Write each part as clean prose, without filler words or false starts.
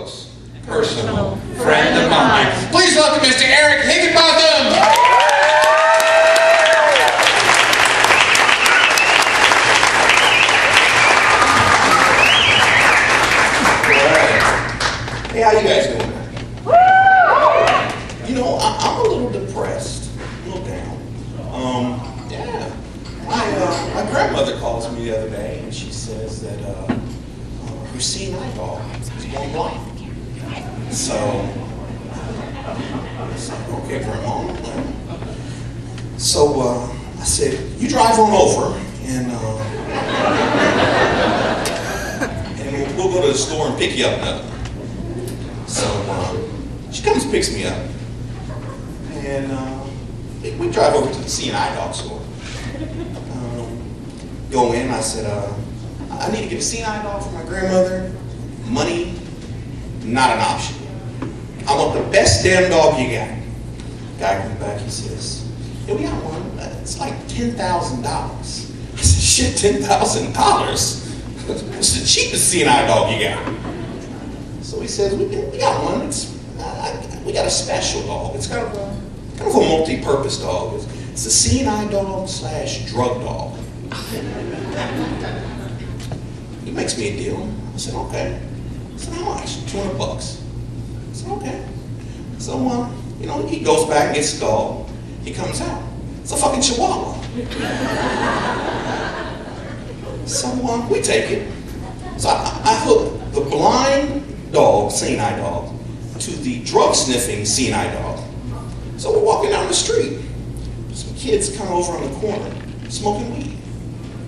close personal friend of mine. Please welcome Mr. Eric Higginbotham. Hey, how you guys doing? You know, I'm a little depressed, a little down. Yeah. My grandmother calls me the other day and she says that her seeing eye dog is going blind. So, okay, Grandma. So I said, you drive on over and we'll go to the store and pick you up now. So she comes and picks me up, and we drive over to the seeing eye dog store. Go in, I said, I need to get a seeing eye dog for my grandmother. Money, not an option. I want the best damn dog you got. Guy comes back, he says, yeah, we got one. It's like $10,000. I said, shit, $10,000? It's the cheapest seeing eye dog you got. So he says, we got one. We got a special dog. It's kind of a multi-purpose dog. It's a seeing eye dog / drug dog. He makes me a deal. I said, okay. I said, how much? $200. I said, okay. So, you know, he goes back and gets the dog. He comes out. It's a fucking Chihuahua. So, we take it. So I hook the blind dog, seeing eye dog, to the drug sniffing seeing eye dog. So we're walking down the street. Some kids come over on the corner smoking weed.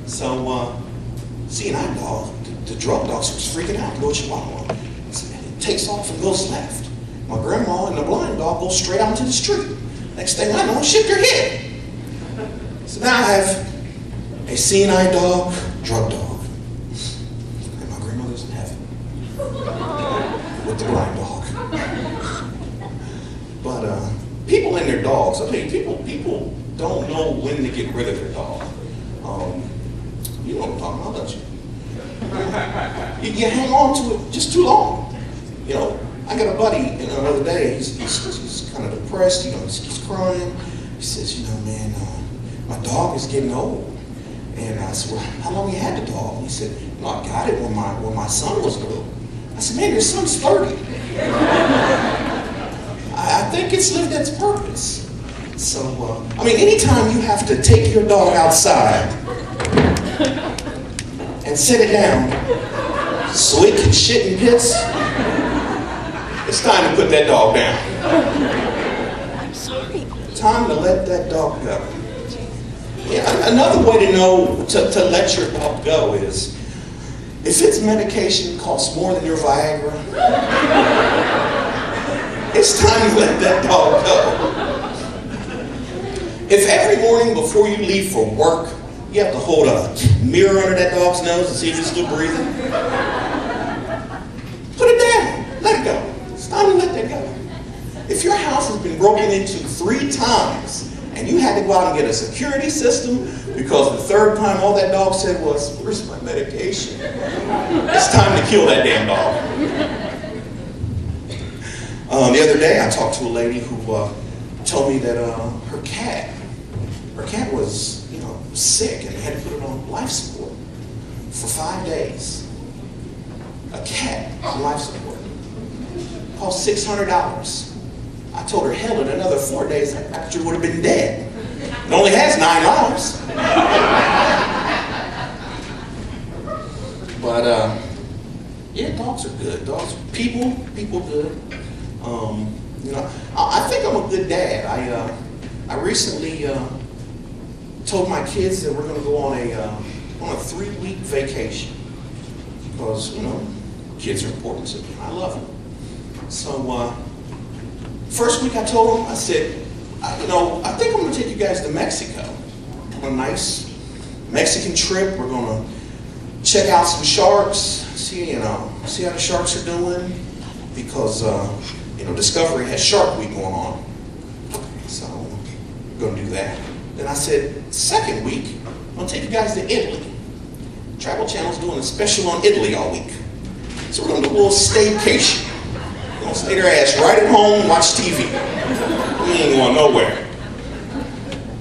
So seeing eye dog, the drug dog starts freaking out, little Chihuahua. So it takes off and goes left. My grandma and the blind dog go straight out into the street. Next thing I know, shit, they're hit. So now I have a seeing eye dog, drug dog. With the blind dog. But people and their dogs, I tell you, people don't know when to get rid of their dog. You know what I'm talking about, don't you? You hang on to it just too long. You know, I got a buddy, you know, the other day, he's kind of depressed, you know, he's crying. He says, you know, man, my dog is getting old. And I said, well, how long you had the dog? And he said, no, I got it when my son was little. I said, man, your son's 30. I think it's lived its purpose. So, I mean, anytime you have to take your dog outside and sit it down so it can shit and piss, it's time to put that dog down. I'm sorry. Time to let that dog go. Yeah, another way to know to let your dog go is, if its medication costs more than your Viagra, it's time to let that dog go. If every morning before you leave for work, you have to hold a mirror under that dog's nose to see if it's still breathing, put it down, let it go. It's time to let that go. If your house has been broken into 3 times, and you had to go out and get a security system because the third time all that dog said was, where's my medication? It's time to kill that damn dog. The other day I talked to a lady who told me that her cat was, you know, sick and they had to put it on life support for 5 days. A cat on life support. Cost $600. I told her, hell, in another 4 days, that bastard would have been dead. It only has 9 lives. But, yeah, dogs are good. Dogs, people good. You know, I think I'm a good dad. I recently told my kids that we're going to go on a 3-week vacation because, you know, kids are important to me. I love them. So, first week I told them, I said, you know, I think I'm going to take you guys to Mexico on a nice Mexican trip. We're going to check out some sharks, see how the sharks are doing, because you know, Discovery has Shark Week going on. So we're going to do that. Then I said, second week, I'm going to take you guys to Italy. Travel Channel's doing a special on Italy all week. So we're going to do a little staycation. Stay their ass right at home, watch TV. We ain't going nowhere.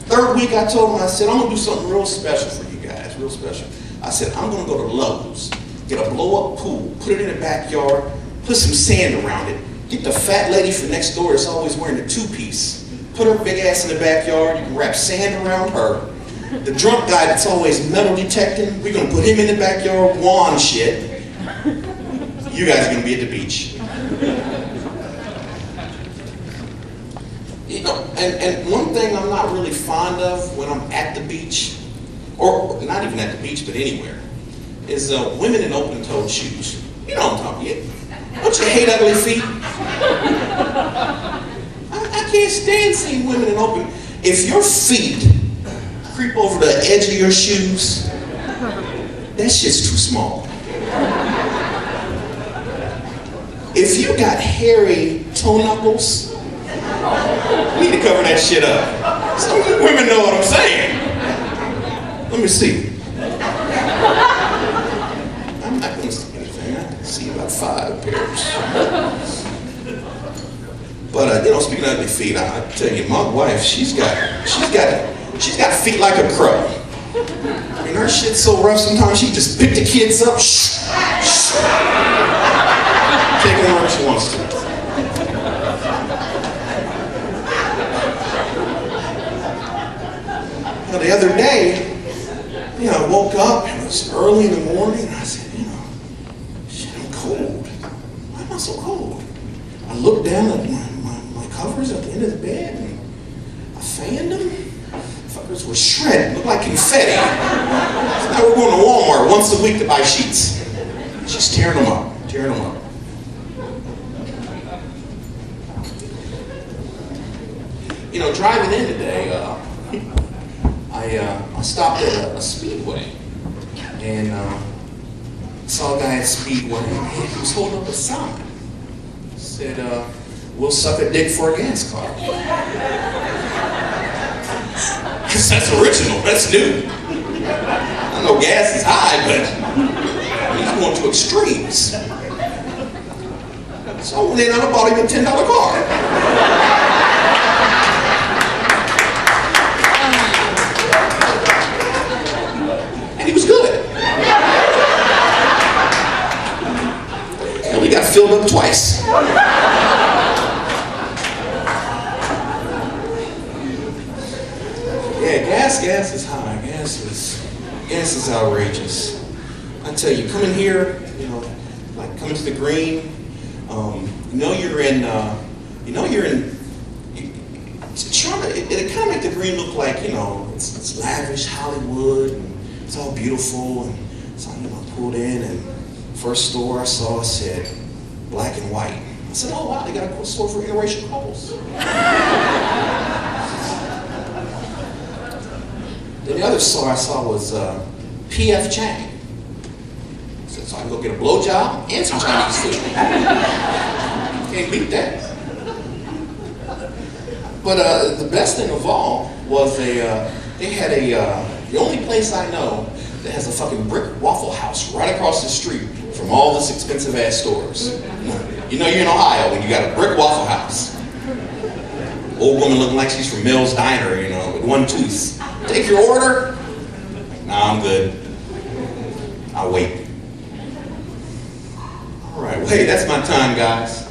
Third week, I told them, I said, I'm gonna do something real special for you guys, real special. I said, I'm gonna go to Lowe's, get a blow-up pool, put it in the backyard, put some sand around it, get the fat lady from next door that's always wearing the two-piece, put her big ass in the backyard, you can wrap sand around her. The drunk guy that's always metal detecting, we're gonna put him in the backyard, wand shit. You guys are gonna be at the beach. You know, and one thing I'm not really fond of when I'm at the beach, or not even at the beach, but anywhere, is women in open-toed shoes. You know what I'm talking about. Don't you hate ugly feet? I can't stand seeing women in open. If your feet creep over the edge of your shoes, that shit's too small. If you got hairy toe knuckles, you need to cover that shit up. Some women know what I'm saying. Let me see. I'm not going to see anything. I can see about 5 pairs. But you know, speaking of ugly feet, I tell you, my wife, she's got feet like a crow. I mean, her shit's so rough sometimes she just pick the kids up, take them wherever she wants to. You know, the other day, you know, I woke up and it was early in the morning and I said, you know, shit, I'm cold. Why am I so cold? I looked down at my covers at the end of the bed and I fanned them. Fuckers were shredded, looked like confetti. So now we're going to Walmart once a week to buy sheets. She's tearing them up, tearing them up. You know, driving in today, I stopped at a Speedway and saw a guy at Speedway and he was holding up a sign. Said, we'll suck a dick for a gas car. Because that's original, that's new. I know gas is high, but he's going to extremes. So I went in and I bought him a $10 car. And he was good. And we got filled up twice. Yeah, gas is high. Gas is outrageous. I tell you, coming here, you know, like coming to the Green, it kind of make the Green look like, you know, it's lavish Hollywood and it's all beautiful and so you know, I pulled in and first store I saw said black and white. I said, oh wow, they got a store for interracial couples. Then the other store I saw was P.F. Chang. I said, so I can go get a blowjob and some Chinese food. Can't beat that. But the best thing of all was they had the only place I know that has a fucking brick Waffle House right across the street from all this expensive ass stores. You know you're in Ohio when you got a brick Waffle House. Old woman looking like she's from Mills Diner, you know, with one tooth. Take your order? Nah, I'm good. I'll wait. All right, well, hey, that's my time, guys.